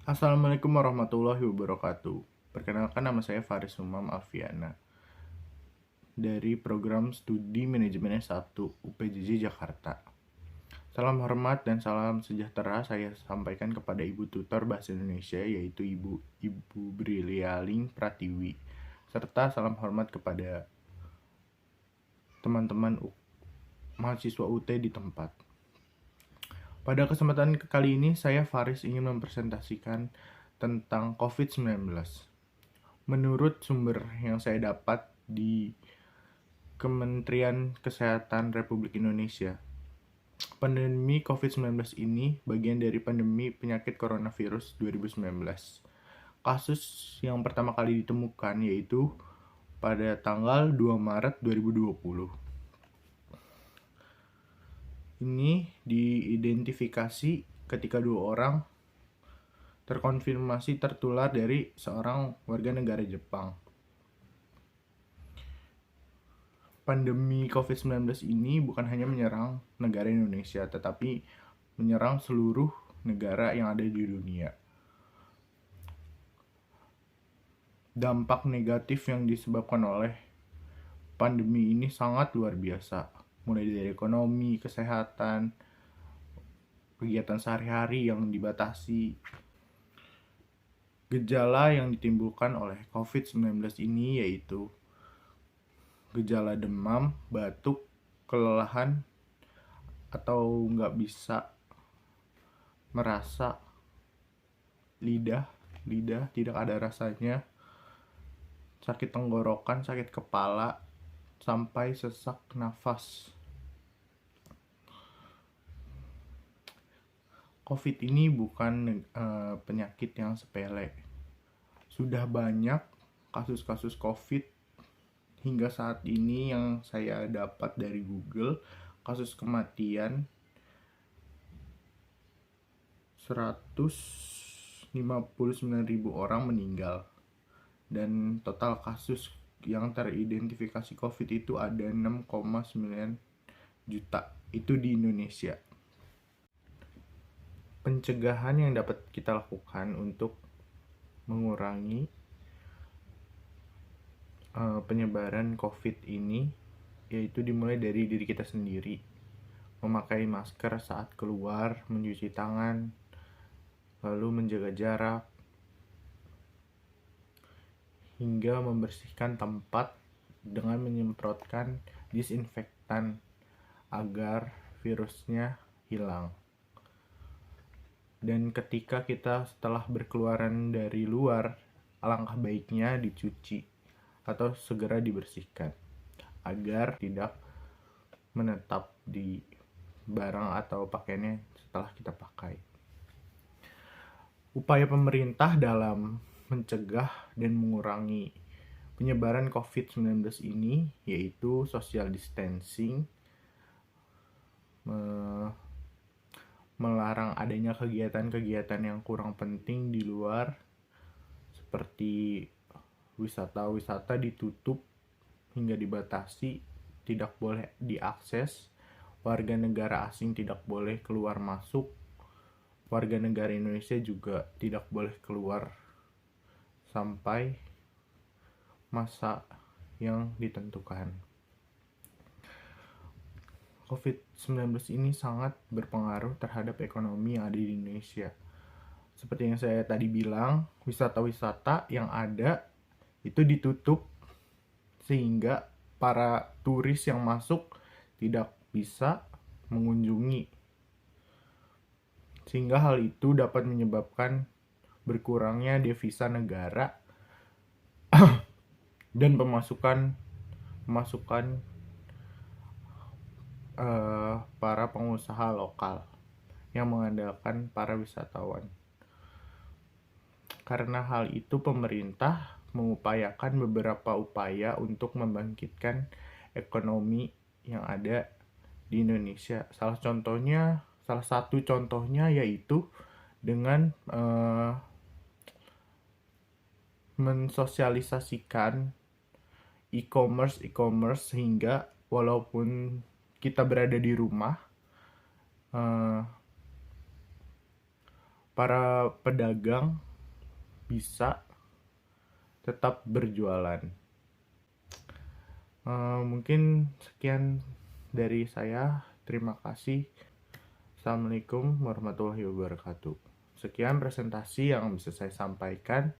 Assalamualaikum warahmatullahi wabarakatuh. Perkenalkan, nama saya Faris Umam Alfiana dari program studi manajemen S1 UPJJ Jakarta. Salam hormat dan salam sejahtera saya sampaikan kepada Ibu Tutor Bahasa Indonesia, yaitu Ibu Brilialing Pratiwi, serta salam hormat kepada teman-teman mahasiswa UT di tempat. Pada kesempatan kali ini, saya Faris ingin mempresentasikan tentang COVID-19. Menurut sumber yang saya dapat di Kementerian Kesehatan Republik Indonesia, pandemi COVID-19 ini bagian dari pandemi penyakit coronavirus 2019. Kasus yang pertama kali ditemukan yaitu pada tanggal 2 Maret 2020. Ini diidentifikasi ketika 2 orang terkonfirmasi tertular dari seorang warga negara Jepang. Pandemi COVID-19 ini bukan hanya menyerang negara Indonesia, tetapi menyerang seluruh negara yang ada di dunia. Dampak negatif yang disebabkan oleh pandemi ini sangat luar biasa, mulai dari ekonomi, kesehatan, kegiatan sehari-hari yang dibatasi. Gejala yang ditimbulkan oleh COVID-19 ini yaitu gejala demam, batuk, kelelahan, atau nggak bisa merasa, lidah tidak ada rasanya, sakit tenggorokan, sakit kepala, sampai sesak nafas. COVID ini bukan penyakit yang sepele. Sudah banyak kasus-kasus COVID hingga saat ini yang saya dapat dari Google. Kasus kematian 159.000 orang meninggal, dan total kasus yang teridentifikasi COVID itu ada 6,9 juta. Itu di Indonesia. Pencegahan yang dapat kita lakukan untuk mengurangi penyebaran COVID ini yaitu dimulai dari diri kita sendiri. Memakai masker saat keluar, mencuci tangan, lalu menjaga jarak, hingga membersihkan tempat dengan menyemprotkan disinfektan agar virusnya hilang. Dan ketika kita setelah berkeluaran dari luar, alangkah baiknya dicuci atau segera dibersihkan agar tidak menetap di barang atau pakaiannya setelah kita pakai. Upaya pemerintah dalam mencegah dan mengurangi penyebaran COVID-19 ini yaitu social distancing, melarang adanya kegiatan-kegiatan yang kurang penting di luar, seperti wisata-wisata ditutup hingga dibatasi, tidak boleh diakses, warga negara asing tidak boleh keluar masuk, warga negara Indonesia juga tidak boleh keluar sampai masa yang ditentukan. COVID-19 ini sangat berpengaruh terhadap ekonomi yang ada di Indonesia. Seperti yang saya tadi bilang, wisata-wisata yang ada itu ditutup sehingga para turis yang masuk tidak bisa mengunjungi. Sehingga hal itu dapat menyebabkan berkurangnya devisa negara dan pemasukan para pengusaha lokal yang mengandalkan para wisatawan. Karena hal itu, pemerintah mengupayakan beberapa upaya untuk membangkitkan ekonomi yang ada di Indonesia. Salah satu contohnya yaitu dengan mensosialisasikan e-commerce sehingga walaupun kita berada di rumah, para pedagang bisa tetap berjualan. Mungkin sekian dari saya. Terima kasih. Assalamualaikum warahmatullahi wabarakatuh. Sekian presentasi yang bisa saya sampaikan.